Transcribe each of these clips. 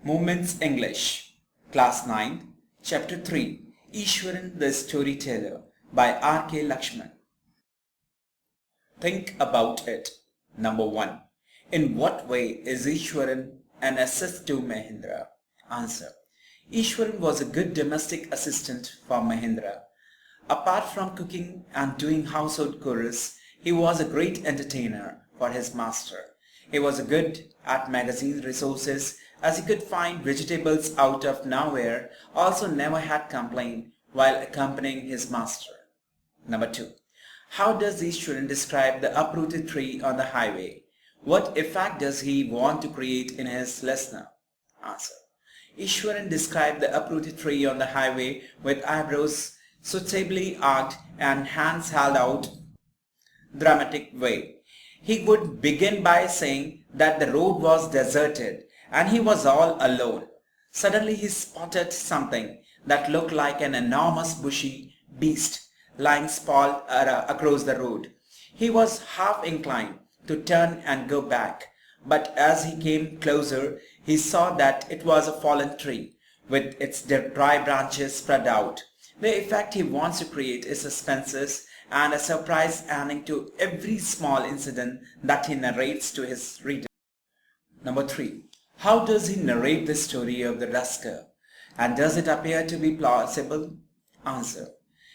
Moments English, Class 9, Chapter 3, Iswaran the Storyteller by R.K. Laxman. Think about it. Number 1. In what way is Iswaran an assist to Mahendra? Answer. Iswaran was a good domestic assistant for Mahendra. Apart from cooking and doing household chores, he was a great entertainer for his master. He was good at magazine resources, as he could find vegetables out of nowhere, also never had complaint while accompanying his master. Number 2. How does Iswaran describe the uprooted tree on the highway? What effect does he want to create in his listener? Answer. Iswaran described the uprooted tree on the highway with eyebrows suitably arched and hands held out dramatic way. He would begin by saying that the road was deserted and he was all alone. Suddenly he spotted something that looked like an enormous bushy beast lying sprawled across the road. He was half inclined to turn and go back, but as he came closer, he saw that it was a fallen tree with its dry branches spread out. The effect he wants to create is suspense and a surprise ending to every small incident that he narrates to his reader. Number 3. How does he narrate the story of the Rasker? And does it appear to be plausible? Answer.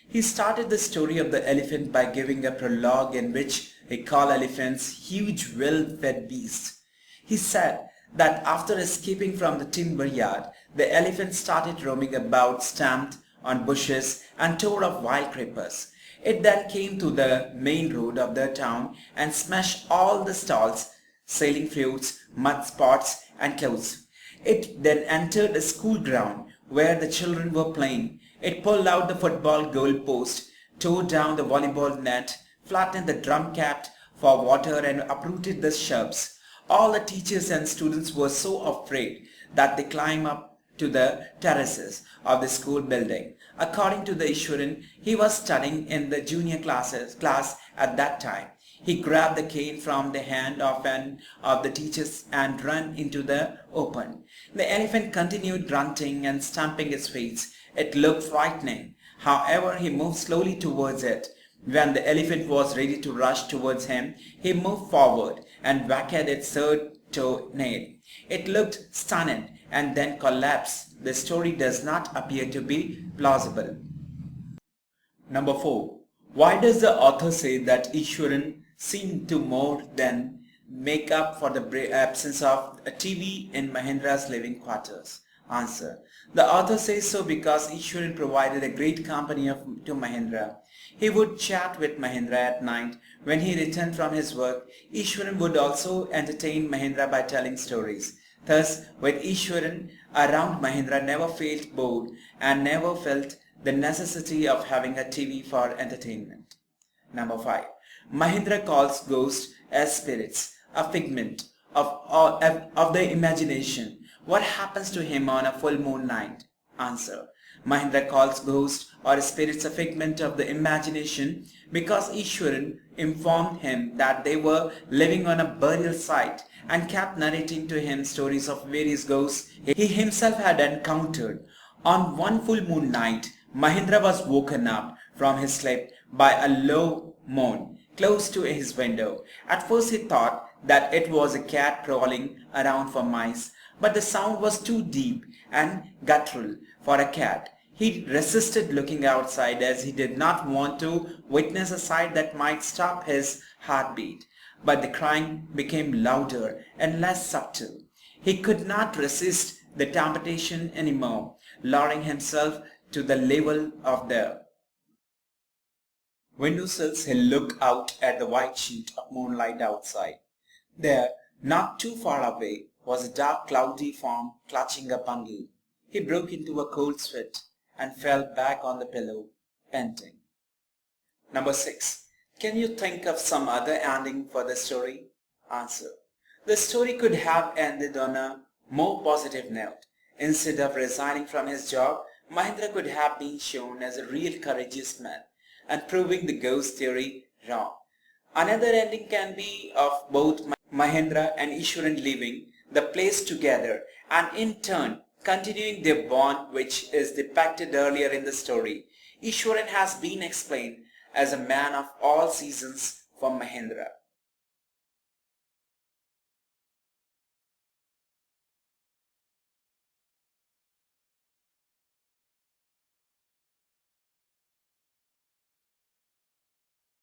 He started the story of the elephant by giving a prologue in which he called elephants huge well-fed beasts. He said that after escaping from the timber yard, the elephant started roaming about, stamped on bushes and tore off wild creepers. It then came to the main road of the town and smashed all the stalls, selling fruits, mud spots and clothes. It then entered a school ground where the children were playing. It pulled out the football goal post, tore down the volleyball net, flattened the drum cap for water and uprooted the shrubs. All the teachers and students were so afraid that they climbed up to the terraces of the school building. According to the Iswaran, he was studying in the junior class at that time. He grabbed the cane from the hand of one of the teachers and ran into the open. The elephant continued grunting and stamping its feet. It looked frightening. However, he moved slowly towards it. When the elephant was ready to rush towards him, he moved forward and whacked its third toe nail. It looked stunned and then collapsed. The story does not appear to be plausible. Number 4. Why does the author say that Iswaran seemed to more than make up for the absence of a TV in Mahendra's living quarters? Answer. The author says so because Iswaran provided a great company to Mahendra. He would chat with Mahendra at night. When he returned from his work, Iswaran would also entertain Mahendra by telling stories. Thus, with Iswaran around, Mahendra never felt bored and never felt the necessity of having a TV for entertainment. Number 5. Mahendra calls ghosts as spirits, a figment of the imagination. What happens to him on a full moon night? Answer. Mahendra calls ghosts or spirits a figment of the imagination because Iswaran informed him that they were living on a burial site and kept narrating to him stories of various ghosts he himself had encountered. On one full moon night, Mahendra was woken up from his sleep by a low moan close to his window. At first he thought that it was a cat prowling around for mice, but the sound was too deep and guttural for a cat. He resisted looking outside as he did not want to witness a sight that might stop his heartbeat. But the crying became louder and less subtle. He could not resist the temptation anymore, lowering himself to the level of the windowsills. He looked out at the white sheet of moonlight outside. There, not too far away, was a dark cloudy form clutching a bundle. He broke into a cold sweat and fell back on the pillow, panting. Number 6. Can you think of some other ending for the story? Answer. The story could have ended on a more positive note. Instead of resigning from his job, Mahendra could have been shown as a real courageous man and proving the ghost theory wrong. Another ending can be of both Mahendra and Iswaran leaving the place together, and in turn continuing their bond which is depicted earlier in the story. Iswaran has been explained as a man of all seasons for Mahendra.